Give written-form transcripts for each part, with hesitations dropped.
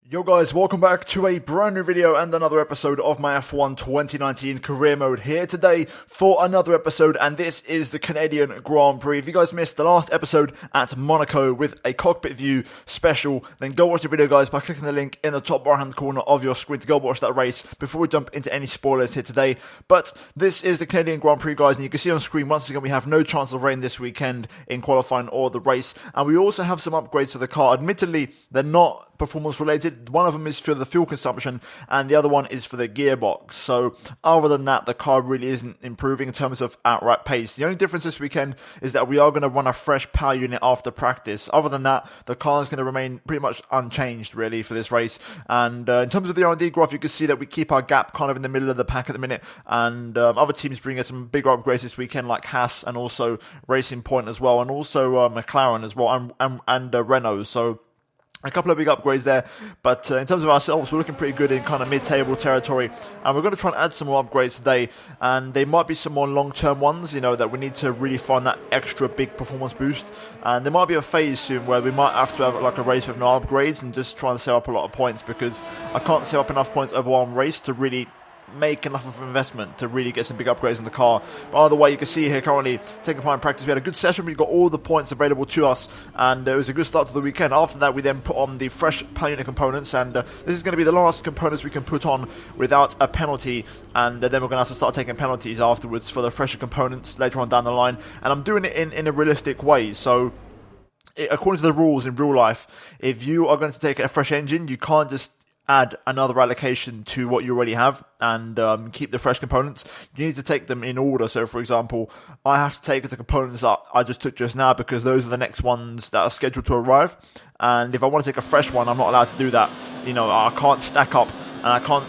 Yo guys, welcome back to a brand new video and another episode of my F1 2019 career mode here today for another episode, and this is the Canadian Grand Prix. If you guys missed the last episode at Monaco with a cockpit view special, then go watch the video guys by clicking the link in the top right hand corner of your screen to go watch that race before we jump into any spoilers here today. But this is the Canadian Grand Prix guys, and you can see on screen once again we have no chance of rain this weekend in qualifying or the race, and we also have some upgrades to the car. Admittedly, they're not performance related. One of them is for the fuel consumption and the other one is for the gearbox. So other than that, the car really isn't improving in terms of outright pace. The only difference this weekend is that we are going to run a fresh power unit after practice. Other than that, the car is going to remain pretty much unchanged really for this race. And in terms of the R&D graph, you can see that we keep our gap kind of in the middle of the pack at the minute, and other teams bring us some bigger upgrades this weekend like Haas and also Racing Point as well, and also McLaren as well, and Renault. So a couple of big upgrades there, but in terms of ourselves, we're looking pretty good in kind of mid-table territory, and we're going to try and add some more upgrades today, and they might be some more long-term ones, you know, that we need to really find that extra big performance boost, and there might be a phase soon where we might have to have like a race with no upgrades and just try and save up a lot of points, because I can't save up enough points over one race to really make enough of an investment to really get some big upgrades in the car. But either way, you can see here currently taking part in practice. We had a good session. We got all the points available to us, and it was a good start to the weekend. After that, we then put on the fresh power unit components, and this is going to be the last components we can put on without a penalty, and then we're going to have to start taking penalties afterwards for the fresher components later on down the line, and I'm doing it in a realistic way. So according to the rules in real life, if you are going to take a fresh engine, you can't just add another allocation to what you already have and keep the fresh components. You need to take them in order. So for example, I have to take the components that I just took just now because those are the next ones that are scheduled to arrive, and if I want to take a fresh one, I'm not allowed to do that. You know, I can't stack up and I can't,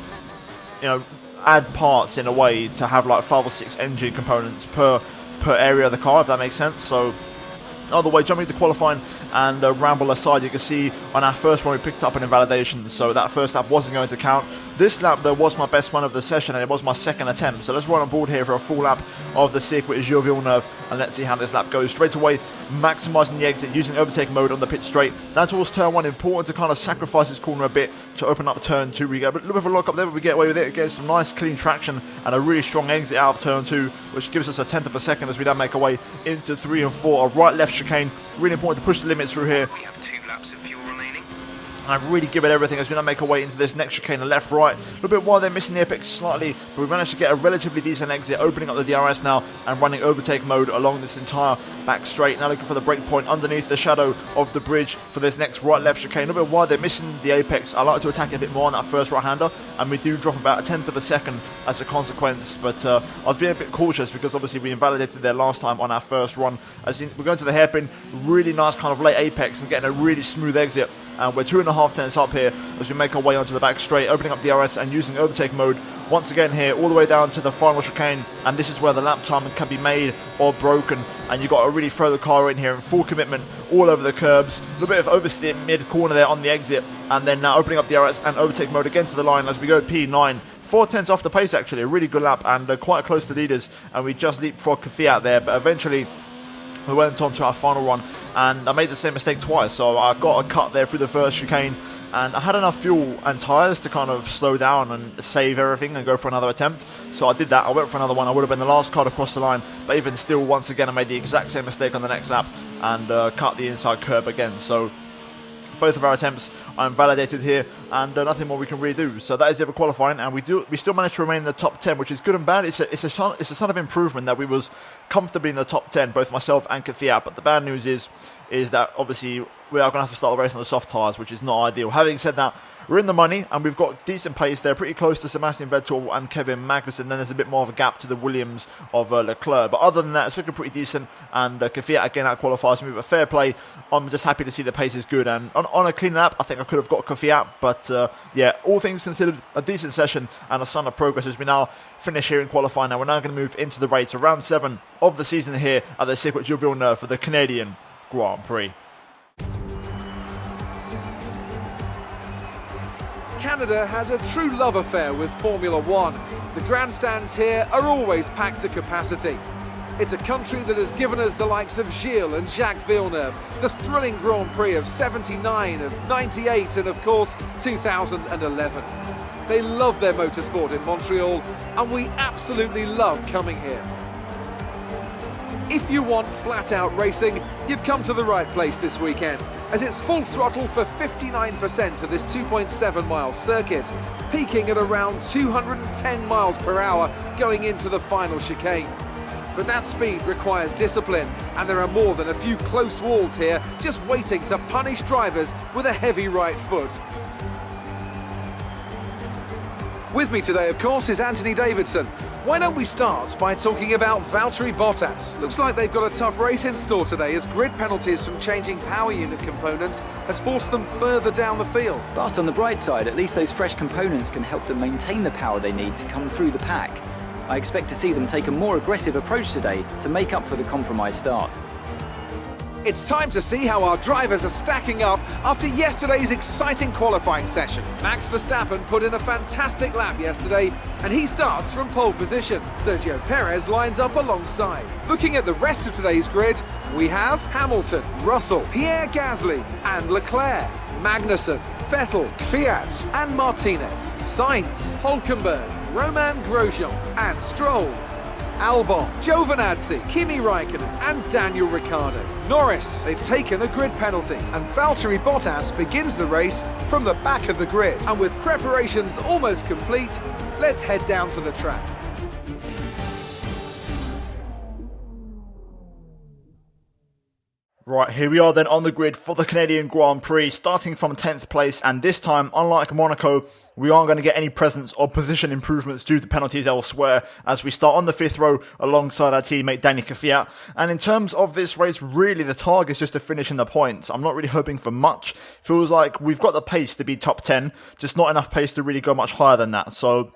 you know, add parts in a way to have like 5 or 6 engine components per area of the car, if that makes sense. So either way, jumping to qualifying and ramble aside, you can see on our first one we picked up an invalidation, so that first lap wasn't going to count. This lap though was my best one of the session, and it was my second attempt, so let's run on board here for a full lap of the circuit at Gilles Villeneuve, and let's see how this lap goes. Straight away, maximising the exit using overtake mode on the pit straight. Down towards turn 1, important to kind of sacrifice this corner a bit to open up turn 2. We get a little bit of a lock up there, but we get away with it. Get some nice clean traction and a really strong exit out of turn 2, which gives us a tenth of a second as we then make our way into 3 and 4. A right-left chicane, really important to push the limits through here. We have 2 laps of fuel remaining. And really give it everything as we now make our way into this next chicane, the left-right. A little bit wide, they're missing the apex slightly, but we managed to get a relatively decent exit, opening up the DRS now and running overtake mode along this entire back straight. Now looking for the break point underneath the shadow of the bridge for this next right-left chicane. A little bit wide, they're missing the apex. I like to attack it a bit more on that first right-hander, and we do drop about a tenth of a second as a consequence, but I was being a bit cautious because obviously we invalidated there last time on our first run. As in, we're going to the hairpin, really nice kind of late apex and getting a really smooth exit. And we're 2.5 tenths up here as we make our way onto the back straight, opening up DRS and using overtake mode once again here, all the way down to the final chicane. And this is where the lap time can be made or broken, and you've got to really throw the car in here in full commitment all over the curbs. A little bit of oversteer mid-corner there on the exit, and then now opening up DRS and overtake mode again to the line as we go P9. 4 tenths off the pace actually, a really good lap, and quite close to leaders, and we just leapfrogged Fiat there, but eventually we went on to our final run, and I made the same mistake twice. So I got a cut there through the first chicane, and I had enough fuel and tyres to kind of slow down and save everything and go for another attempt. So I did that. I went for another one. I would have been the last car to cross the line, but even still, once again, I made the exact same mistake on the next lap and cut the inside curb again. So both of our attempts are invalidated here, and nothing more we can really do. So that is it for qualifying, and we still managed to remain in the top 10, which is good and bad. It's a sign of improvement that we was comfortably in the top 10, both myself and Fiat. But the bad news is that obviously we are going to have to start the race on the soft tyres, which is not ideal. Having said that, we're in the money and we've got decent pace there, pretty close to Sebastian Vettel and Kevin Magnussen. Then there's a bit more of a gap to the Williams of Leclerc. But other than that, it's looking pretty decent, and Fiat again out qualifies me. But fair play, I'm just happy to see the pace is good. And on a clean lap, I think I could have got Fiat. But yeah, all things considered, a decent session and a sign of progress as we now finish here in qualifying. Now we're now going to move into the race, so round 7 of the season here at the circuit Gilles Villeneuve for the Canadian Grand Prix. Canada has a true love affair with Formula One. The grandstands here are always packed to capacity. It's a country that has given us the likes of Gilles and Jacques Villeneuve, the thrilling Grand Prix of 79, of 98 and of course 2011. They love their motorsport in Montreal and we absolutely love coming here. If you want flat-out racing, you've come to the right place this weekend, as it's full throttle for 59% of this 2.7-mile circuit, peaking at around 210 miles per hour going into the final chicane. But that speed requires discipline, and there are more than a few close walls here just waiting to punish drivers with a heavy right foot. With me today, of course, is Anthony Davidson. Why don't we start by talking about Valtteri Bottas? Looks like they've got a tough race in store today, as grid penalties from changing power unit components has forced them further down the field. But on the bright side, at least those fresh components can help them maintain the power they need to come through the pack. I expect to see them take a more aggressive approach today to make up for the compromised start. It's time to see how our drivers are stacking up after yesterday's exciting qualifying session. Max Verstappen put in a fantastic lap yesterday and he starts from pole position. Sergio Perez lines up alongside. Looking at the rest of today's grid, we have Hamilton, Russell, Pierre Gasly and Leclerc, Magnussen, Vettel, Kvyat and Martinez, Sainz, Hülkenberg, Romain Grosjean and Stroll, Albon, Giovinazzi, Kimi Raikkonen and Daniel Ricciardo. Norris, they've taken a grid penalty and Valtteri Bottas begins the race from the back of the grid. And with preparations almost complete, let's head down to the track. Right, here we are then on the grid for the Canadian Grand Prix, starting from 10th place, and this time, unlike Monaco, we aren't going to get any presence or position improvements due to penalties elsewhere, as we start on the 5th row alongside our teammate Danny Kvyat. And in terms of this race, really the target is just to finish in the points. I'm not really hoping for much. Feels like we've got the pace to be top 10, just not enough pace to really go much higher than that. So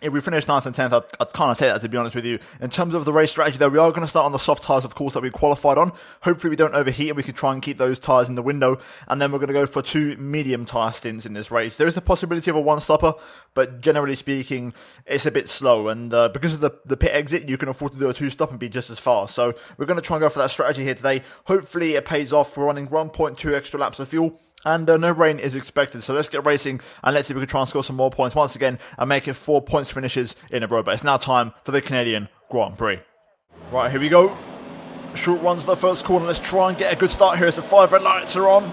if we finish 9th and 10th, I'd kind of take that, to be honest with you. In terms of the race strategy, though, we are going to start on the soft tyres, of course, that we qualified on. Hopefully we don't overheat and we can try and keep those tyres in the window. And then we're going to go for 2 medium tyre stints in this race. There is a possibility of a one-stopper, but generally speaking, it's a bit slow. And because of the pit exit, you can afford to do a 2-stop and be just as fast. So we're going to try and go for that strategy here today. Hopefully it pays off. We're running 1.2 extra laps of fuel. And no rain is expected, so let's get racing and let's see if we can try and score some more points once again and make it 4 points finishes in a row. But it's now time for the Canadian Grand Prix. Right, here we go. Short run to the first corner. Let's try and get a good start here as the 5 red lights are on.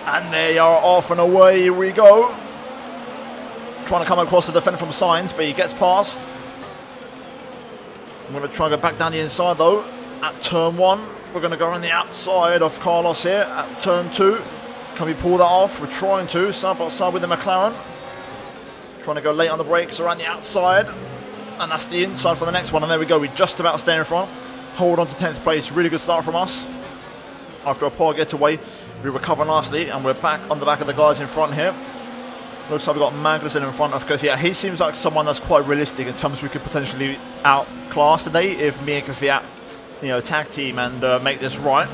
And they are off and away we go. Trying to come across the defender from Sainz, but he gets past. I'm going to try and go back down the inside though at turn 1. We're going to go on the outside of Carlos here at turn 2. Can we pull that off? We're trying to, side by side with the McLaren. Trying to go late on the brakes around the outside. And that's the inside for the next one. And there we go, we just about stay in front. Hold on to 10th place, really good start from us. After a poor getaway, we recover nicely and we're back on the back of the guys in front here. Looks like we've got Magnussen in front of Kvyat. He seems like someone that's quite realistic in terms we could potentially outclass today if me and Kvyat tag team and make this right.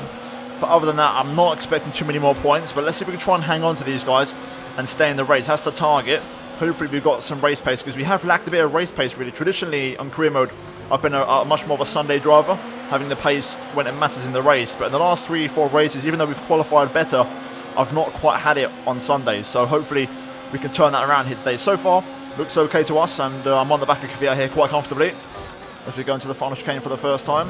But other than that, I'm not expecting too many more points. But let's see if we can try and hang on to these guys and stay in the race. That's the target. Hopefully we've got some race pace, because we have lacked a bit of race pace really. Traditionally on career mode, I've been a much more of a Sunday driver, having the pace when it matters in the race. But in the last 3-4 races, even though we've qualified better, I've not quite had it on Sundays. So hopefully we can turn that around here today. So far, looks okay to us, and I'm on the back of Kvyat here quite comfortably as we go into the final chicane for the first time.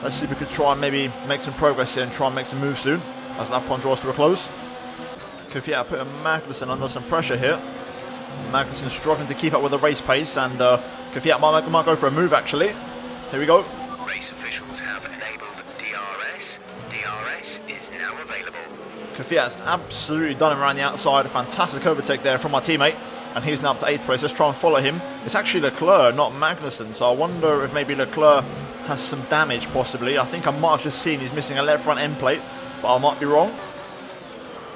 Let's see if we could try and maybe make some progress here and try and make some moves soon as that one draws to a close. Kvyat putting Magnussen under some pressure here. Magnussen struggling to keep up with the race pace, and Kvyat might go for a move actually. Here we go. Race officials have enabled DRS. DRS is now available. Kvyat's absolutely done him around the outside. A fantastic overtake there from my teammate. And he's now up to 8th place. Let's try and follow him. It's actually Leclerc, not Magnussen. So I wonder if maybe Leclerc has some damage possibly. I think I might have just seen he's missing a left front end plate, but I might be wrong.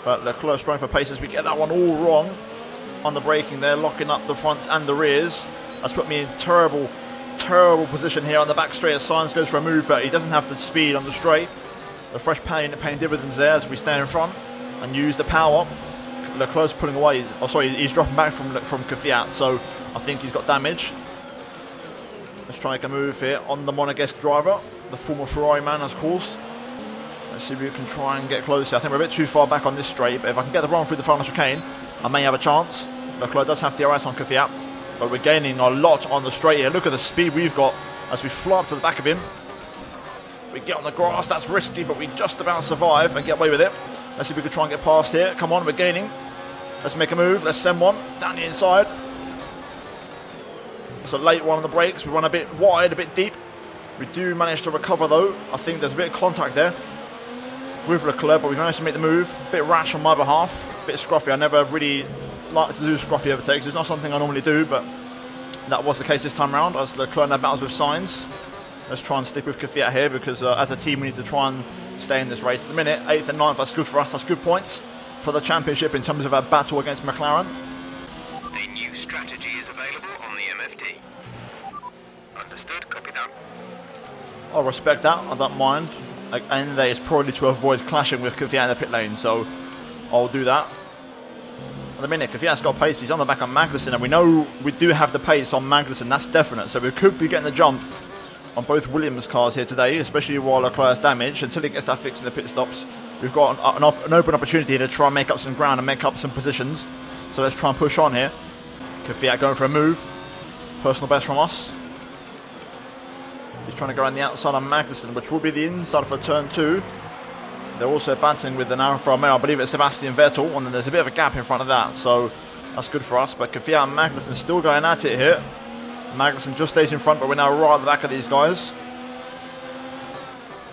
But Leclerc trying for pace as we get that one all wrong on the braking there, locking up the fronts and the rears. That's put me in terrible position here on the back straight as Sainz goes for a move, but he doesn't have the speed on the straight. The fresh pain paying dividends there as we stand in front and use the power. Leclerc's pulling away. He's dropping back from Kvyat, so I think he's got damage. Let's try and make a move here on the Monegasque driver, the former Ferrari man, of course. Let's see if we can try and get closer. I think we're a bit too far back on this straight, but if I can get the run through the final chicane, I may have a chance. Leclerc does have DRS on Kvyat, but we're gaining a lot on the straight here. Look at the speed we've got as we fly up to the back of him. We get on the grass, that's risky, but we just about survive and get away with it. Let's see if we can try and get past here. Come on, we're gaining. Let's make a move. Let's send one down the inside. It's a late one on the brakes. We run a bit wide, a bit deep. We do manage to recover though. I think there's a bit of contact there with Leclerc, but we managed to make the move. A bit rash on my behalf, a bit scruffy. I never really like to do scruffy overtakes. It's not something I normally do, but that was the case this time around as Leclerc now battles with Sainz. Let's try and stick with Kvyat here because as a team we need to try and stay in this race. At the minute, 8th and 9th, that's good for us. That's good points for the championship in terms of our battle against McLaren. A new strategy is available on the MFD. Understood, copy that. I'll respect that, I don't mind. Like, and there is probably to avoid clashing with Kvyat in the pit lane, so I'll do that. At the minute, Kvyat's got pace, he's on the back of Magnussen, and we know we do have the pace on Magnussen, that's definite, so we could be getting the jump on both Williams cars here today, especially while Leclerc's damaged. Until he gets that fixed in the pit stops, we've got an open opportunity to try and make up some ground and make up some positions. So let's try and push on here. Kvyat going for a move. Personal best from us. He's trying to go around the outside on Magnussen, which will be the inside for turn 2. They're also battling with an Alfa Romeo, I believe it's Sebastian Vettel, and then there's a bit of a gap in front of that, so that's good for us. But Kvyat and Magnussen still going at it here. Magnussen just stays in front, but we're now right at the back of these guys.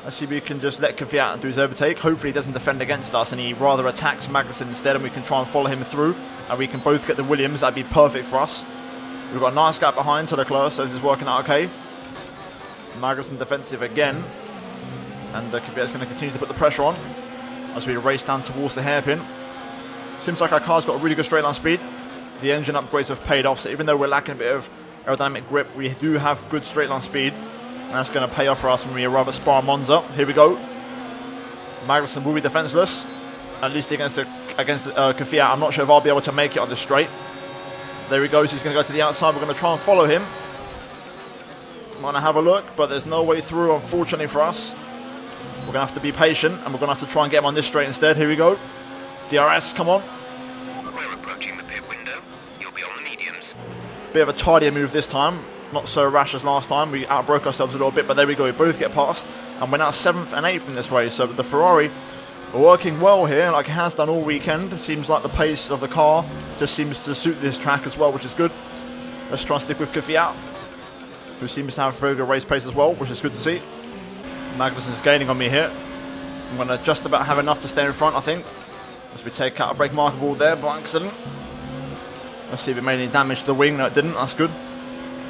Let's see if we can just let Kvyat do his overtake. Hopefully he doesn't defend against us and he rather attacks Magnussen instead, and we can try and follow him through and we can both get the Williams. That'd be perfect for us. We've got a nice gap behind to Leclerc, so this is working out okay. Magnussen defensive again, and Kvyat's going to continue to put the pressure on as we race down towards the hairpin. Seems like our car's got a really good straight line speed. The engine upgrades have paid off, so even though we're lacking a bit of aerodynamic grip, we do have good straight line speed, and that's going to pay off for us when we arrive at Spa Monza. Here we go. Magnussen will be defenseless, at least against Kvyat. I'm not sure if I'll be able to make it on the straight. There he goes. He's going to go to the outside. We're going to try and follow him. I'm going to have a look, but there's no way through, unfortunately for us. We're going to have to be patient, and we're going to have to try and get him on this straight instead. Here we go. DRS, come on. We're approaching the pit window. You'll be on the mediums. Bit of a tidier move this time. Not so rash as last time. We outbroke ourselves a little bit, but there we go. We both get past, and we're now 7th and 8th in this race. So the Ferrari are working well here, like it has done all weekend. It seems like the pace of the car just seems to suit this track as well, which is good. Let's try and stick with Kvyat, who seems to have a very good race pace as well, which is good to see. Magnussen's gaining on me here. I'm going to just about have enough to stay in front, I think, as we take out a brake marker ball there by accident. Let's see if it made any damage to the wing. No, it didn't. That's good.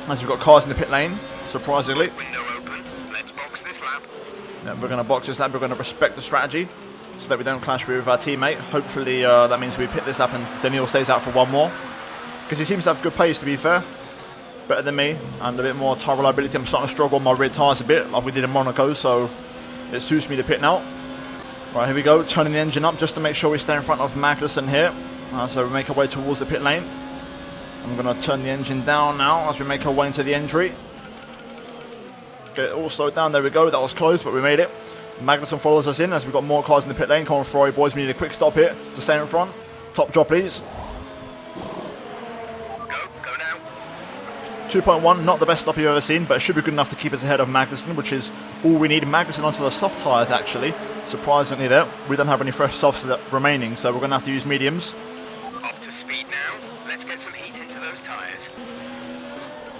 As we've got cars in the pit lane, surprisingly. Window open. Let's box this lap. Yeah, we're going to box this lap. We're going to respect the strategy so that we don't clash with our teammate. Hopefully that means we pit this lap and Daniil stays out for one more, because he seems to have good pace, to be fair. Better than me, and a bit more tyre reliability. I'm starting to struggle on my rear tyres a bit, like we did in Monaco, so it suits me to pit now. Right, here we go, turning the engine up just to make sure we stay in front of Magnussen here. So we make our way towards the pit lane. I'm going to turn the engine down now as we make our way into the entry. Get it all slowed down, there we go, that was close, but we made it. Magnussen follows us in as we've got more cars in the pit lane. Come on, Ferrari boys, we need a quick stop here to stay in front. Top job, please. Go now. 2.1, not the best stop you've ever seen, but it should be good enough to keep us ahead of Magnussen, which is all we need. Magnussen onto the soft tyres, actually. Surprisingly there. We don't have any fresh softs remaining, so we're going to have to use mediums. Up to speed now. Let's get some heat into those tyres.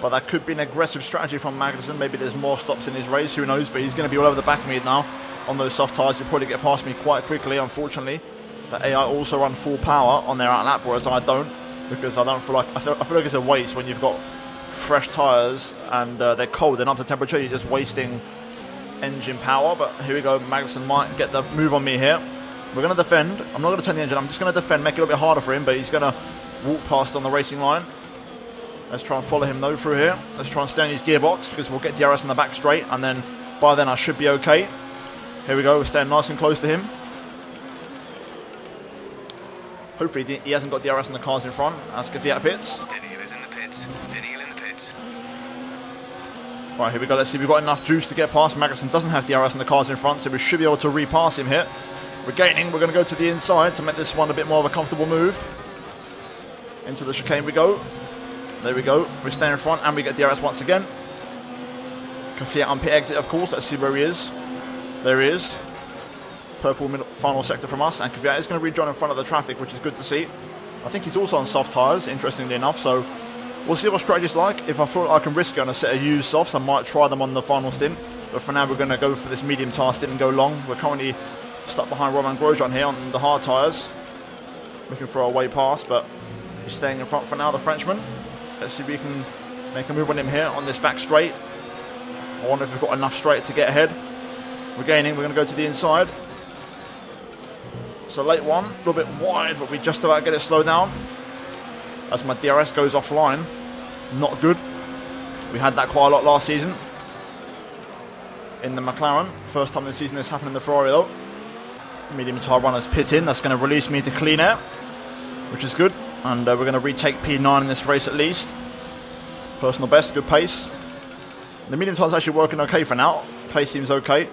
But that could be an aggressive strategy from Magnussen. Maybe there's more stops in his race, who knows, but he's going to be all over the back of me now on those soft tyres. He'll probably get past me quite quickly, unfortunately. The AI also run full power on their out lap, whereas I don't, because I don't feel like, I feel like it's a waste when you've got fresh tyres and they're cold and up to temperature. You're just wasting engine power. But here we go, Magnussen might get the move on me here. We're going to defend. I'm not going to turn the engine, I'm just going to defend, make it a little bit harder for him, but he's going to walk past on the racing line. Let's try and follow him though through here. Let's try and stay in his gearbox, because we'll get DRS on the back straight, and then by then I should be okay. Here we go, we're staying nice and close to him. Hopefully he hasn't got DRS on the cars in front. As Kvyat pits. Daniil is in the pits. Daniil in the pits. Right, here we go. Let's see if we've got enough juice to get past. Magnussen doesn't have DRS and the cars in front, so we should be able to repass him here. Regaining, we're going to go to the inside to make this one a bit more of a comfortable move. Into the chicane we go. There we go. We stay in front and we get DRS once again. Kvyat on pit exit, of course. Let's see where he is. There he is. Purple middle, final sector from us. And Kvyat is going to rejoin in front of the traffic, which is good to see. I think he's also on soft tyres, interestingly enough. So we'll see what strategy's like. If I feel I can risk it on a set of used softs, I might try them on the final stint. But for now, we're going to go for this medium tyre stint and go long. We're currently stuck behind Romain Grosjean here on the hard tyres. Looking for our way past, but he's staying in front for now, the Frenchman. Let's see if we can make a move on him here on this back straight. I wonder if we've got enough straight to get ahead. Regaining, we're going to go to the inside. It's a late one, a little bit wide, but we just about get it slowed down. As my DRS goes offline. Not good. We had that quite a lot last season in the McLaren. First time this season this happened in the Ferrari though. Medium tyre runners pit in. That's going to release me to clean air, which is good. And we're going to retake P9 in this race at least. Personal best, good pace. The medium tyre's actually working okay for now. Pace seems okay.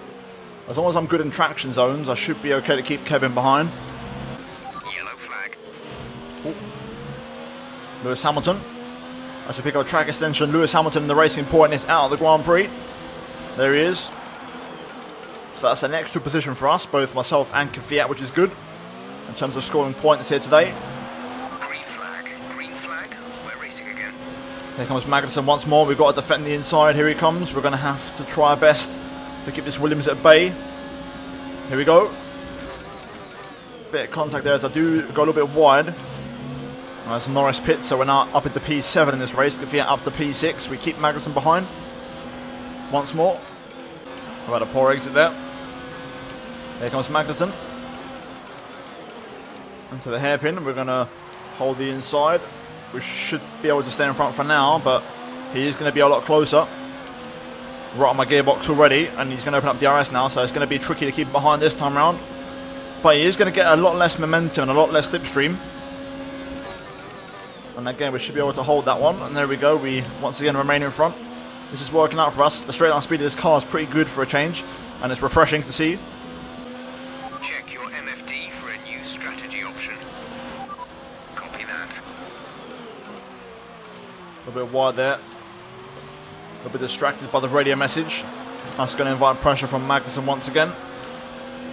As long as I'm good in traction zones, I should be okay to keep Kevin behind. Yellow flag. Ooh. Lewis Hamilton. I should pick up a track extension. Lewis Hamilton in the Racing Point is out of the Grand Prix. There he is. So that's an extra position for us, both myself and Kvyat, which is good in terms of scoring points here today. Green flag. Green flag. We're racing again. Here comes Magnussen once more. We've got to defend the inside. Here he comes. We're going to have to try our best to keep this Williams at bay. Here we go. Bit of contact there as I do go a little bit wide. As Norris pits, so we're now up into P7 in this race. Kvyat up to P6. We keep Magnussen behind. Once more. How about a poor exit there? Here comes Magnussen. Into the hairpin. We're going to hold the inside. We should be able to stay in front for now, but he is going to be a lot closer. Right on my gearbox already, and he's going to open up DRS now, so it's going to be tricky to keep him behind this time round. But he is going to get a lot less momentum and a lot less slipstream. And again, we should be able to hold that one. And there we go. We once again remain in front. This is working out for us. The straight line speed of this car is pretty good for a change, and it's refreshing to see. Check your MFD for a new strategy option. Copy that. A little bit wide there. A little bit distracted by the radio message. That's going to invite pressure from Magnussen once again.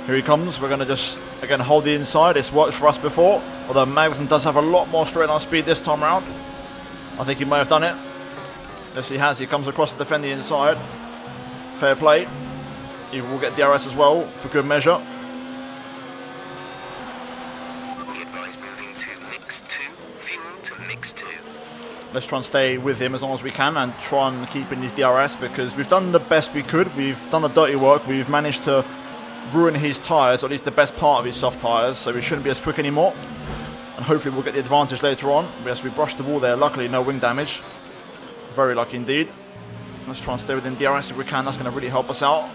Here he comes. We're going to just, again, hold the inside. It's worked for us before. Although Magnussen does have a lot more straight line speed this time around. I think he may have done it. Yes, he has. He comes across to defend the inside. Fair play. He will get DRS as well for good measure. We advise moving to mix 2. Fuel to mix 2. Let's try and stay with him as long as we can and try and keep in his DRS, because we've done the best we could. We've done the dirty work. We've managed to ruin his tyres, or at least the best part of his soft tyres, so we shouldn't be as quick anymore. And hopefully we'll get the advantage later on. Yes, we brushed the wall there. Luckily, no wing damage. Very lucky indeed. Let's try and stay within DRS if we can. That's going to really help us out.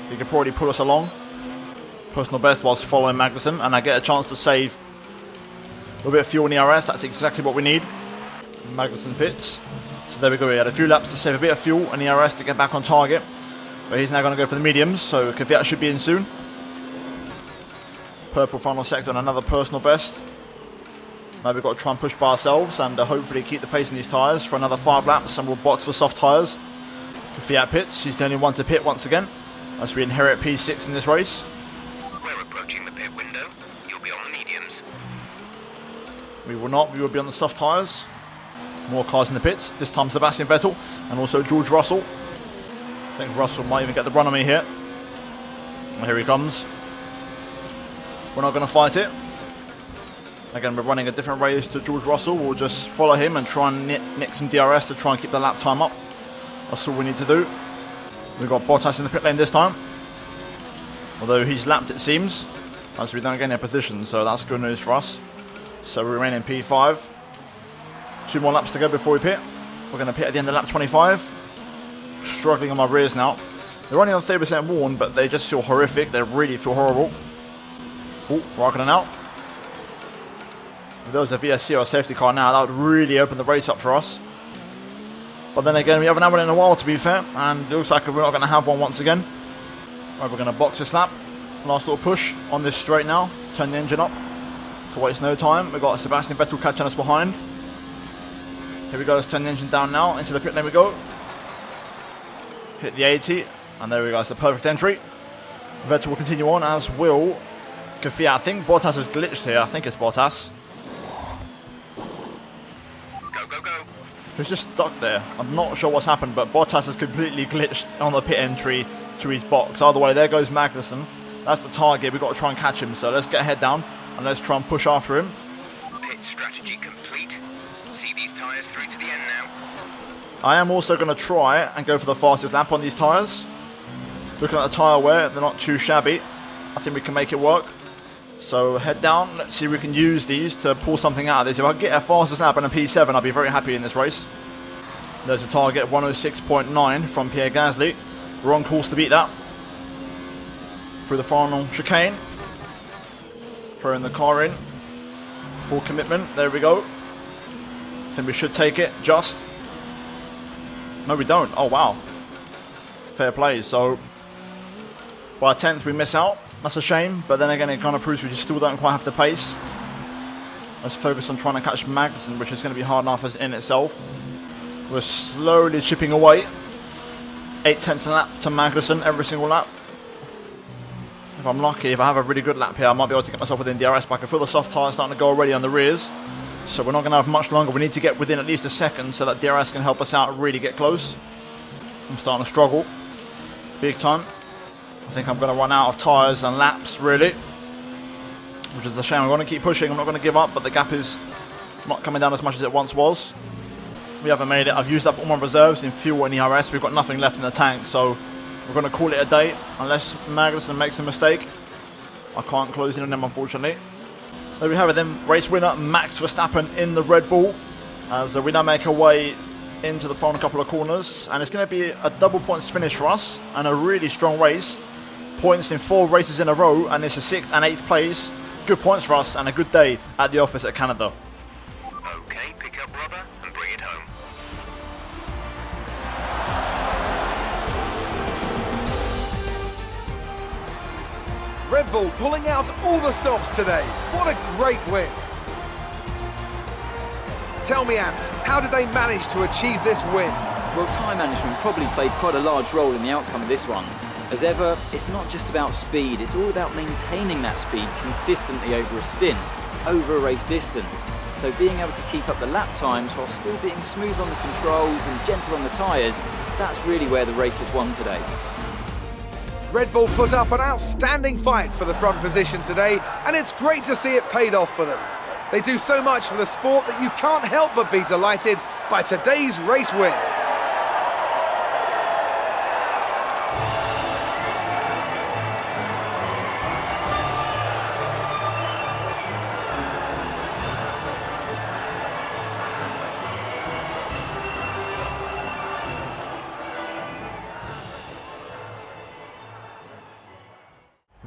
He can probably pull us along. Personal best whilst following Magnussen, and I get a chance to save a little bit of fuel in ERS. That's exactly what we need. Magnussen pits. So there we go. We had a few laps to save a bit of fuel in ERS to get back on target. But he's now going to go for the mediums, so Kvyat should be in soon. Purple final sector and another personal best. Now we've got to try and push by ourselves and hopefully keep the pace in these tyres for another 5 laps, and we'll box for soft tyres. Kvyat pits. He's the only one to pit once again, as we inherit P6 in this race. We're approaching the pit window. You'll be on the mediums. We will not. We will be on the soft tyres. More cars in the pits. This time Sebastian Vettel and also George Russell. I think Russell might even get the run on me here. And here he comes. We're not going to fight it. Again, we're running a different race to George Russell. We'll just follow him and try and nick some DRS to try and keep the lap time up. That's all we need to do. We've got Bottas in the pit lane this time. Although he's lapped, it seems, as we don't get in a position, so that's good news for us. So we remain in P5. 2 more laps to go before we pit. We're going to pit at the end of lap 25. Struggling on my rears now. They're only on 30% worn, but they just feel horrific. They really feel horrible. Oh, Raikkonen out. If there was a VSC or a safety car now, that would really open the race up for us. But then again, we haven't had one in a while, to be fair, and it looks like we're not going to have one once again. Right, we're going to box this lap. Last little push on this straight now. Turn the engine up to waste no time. We've got Sebastian Vettel catching us behind. Here we go, let's turn the engine down now. Into the pit lane we go. Hit the 80, and there we go, it's a perfect entry. Vettel will continue on, as will Kvyat. I think Bottas has glitched here. I think it's Bottas. Go. Who's just stuck there. I'm not sure what's happened, but Bottas has completely glitched on the pit entry to his box. Either way, there goes Magnussen. That's the target. We've got to try and catch him. So let's get head down and let's try and push after him. Pit strategy complete. See these tyres through to the end now. I am also going to try and go for the fastest lap on these tyres. Looking at the tyre wear, they're not too shabby. I think we can make it work. So head down, let's see if we can use these to pull something out of this. If I can get a fastest lap and a P7, I'll be very happy in this race. There's a target, 106.9 from Pierre Gasly. We're on course to beat that. Through the final chicane. Throwing the car in. Full commitment, there we go. I think we should take it, just. No, we don't. Oh, wow. Fair play. So, by a 10th, we miss out. That's a shame, but then again, it kind of proves we just still don't quite have the pace. Let's focus on trying to catch Magnussen, which is going to be hard enough as in itself. We're slowly chipping away. 0.8 a lap to Magnussen every single lap. If I'm lucky, if I have a really good lap here, I might be able to get myself within DRS, but I can feel the soft tyres starting to go already on the rears. So we're not going to have much longer. We need to get within at least a second so that DRS can help us out and really get close. I'm starting to struggle big time. I think I'm going to run out of tyres and laps, really, which is a shame. I'm going to keep pushing. I'm not going to give up, but the gap is not coming down as much as it once was. We haven't made it. I've used up all my reserves in fuel and ERS. We've got nothing left in the tank, so we're going to call it a day. Unless Magnussen makes a mistake, I can't close in on them, unfortunately. There we have it then. Race winner Max Verstappen in the Red Bull, as we now make our way into the final couple of corners, and it's going to be a double points finish for us and a really strong race. Points in 4 races in a row, and it's a 6th and 8th place. Good points for us and a good day at the office at Canada. Okay, pick up rubber and bring it home. Red Bull pulling out all the stops today. What a great win. Tell me, Ant, how did they manage to achieve this win? Well, time management probably played quite a large role in the outcome of this one. As ever, it's not just about speed, it's all about maintaining that speed consistently over a stint, over a race distance. So being able to keep up the lap times while still being smooth on the controls and gentle on the tyres, that's really where the race was won today. Red Bull put up an outstanding fight for the front position today, and it's great to see it paid off for them. They do so much for the sport that you can't help but be delighted by today's race win.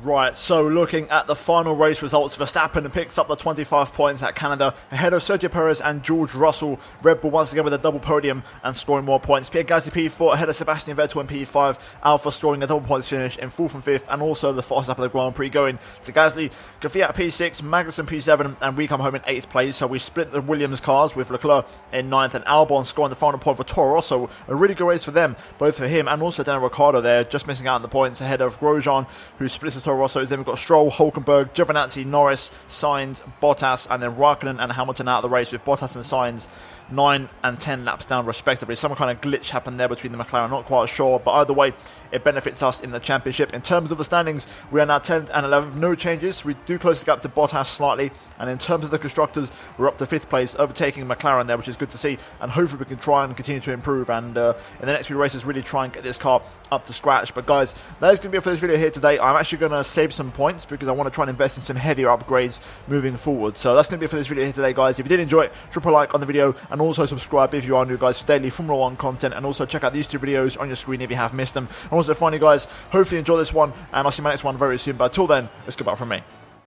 Right, so looking at the final race results, Verstappen picks up the 25 points at Canada ahead of Sergio Perez and George Russell. Red Bull once again with a double podium and scoring more points. Pierre Gasly P4 ahead of Sebastian Vettel in P5. Alpha scoring a double points finish in 4th and 5th, and also the fastest lap of the Grand Prix going to Gasly. Kvyat P6, Magnussen P7, and we come home in 8th place. So we split the Williams cars with Leclerc in 9th and Albon scoring the final point for Toro Rosso. A really good race for them, both for him and also Daniel Ricciardo there, just missing out on the points ahead of Grosjean, who splits the Toro Rosso. Then we've got Stroll, Hülkenberg, Giovinazzi, Norris, Sainz, Bottas, and then Raikkonen and Hamilton out of the race, with Bottas and Sainz 9 and 10 laps down respectively. Some kind of glitch happened there between the McLaren, not quite sure, but either way it benefits us in the championship. In terms of the standings, we are now 10th and 11th, no changes. We do close the gap to Bottas slightly, and in terms of the constructors, we're up to 5th place, overtaking McLaren there, which is good to see, and hopefully we can try and continue to improve and in the next few races really try and get this car up to scratch. But guys, that is going to be it for this video here today. I'm actually going to save some points because I want to try and invest in some heavier upgrades moving forward. So that's going to be it for this video here today, guys. If you did enjoy it, drop a like on the video and also subscribe if you are new, guys, for daily Formula 1 content, and also check out these 2 videos on your screen if you have missed them. And also finally, guys, hopefully enjoy this one, and I'll see you in my next one very soon. But until then, it's goodbye from me.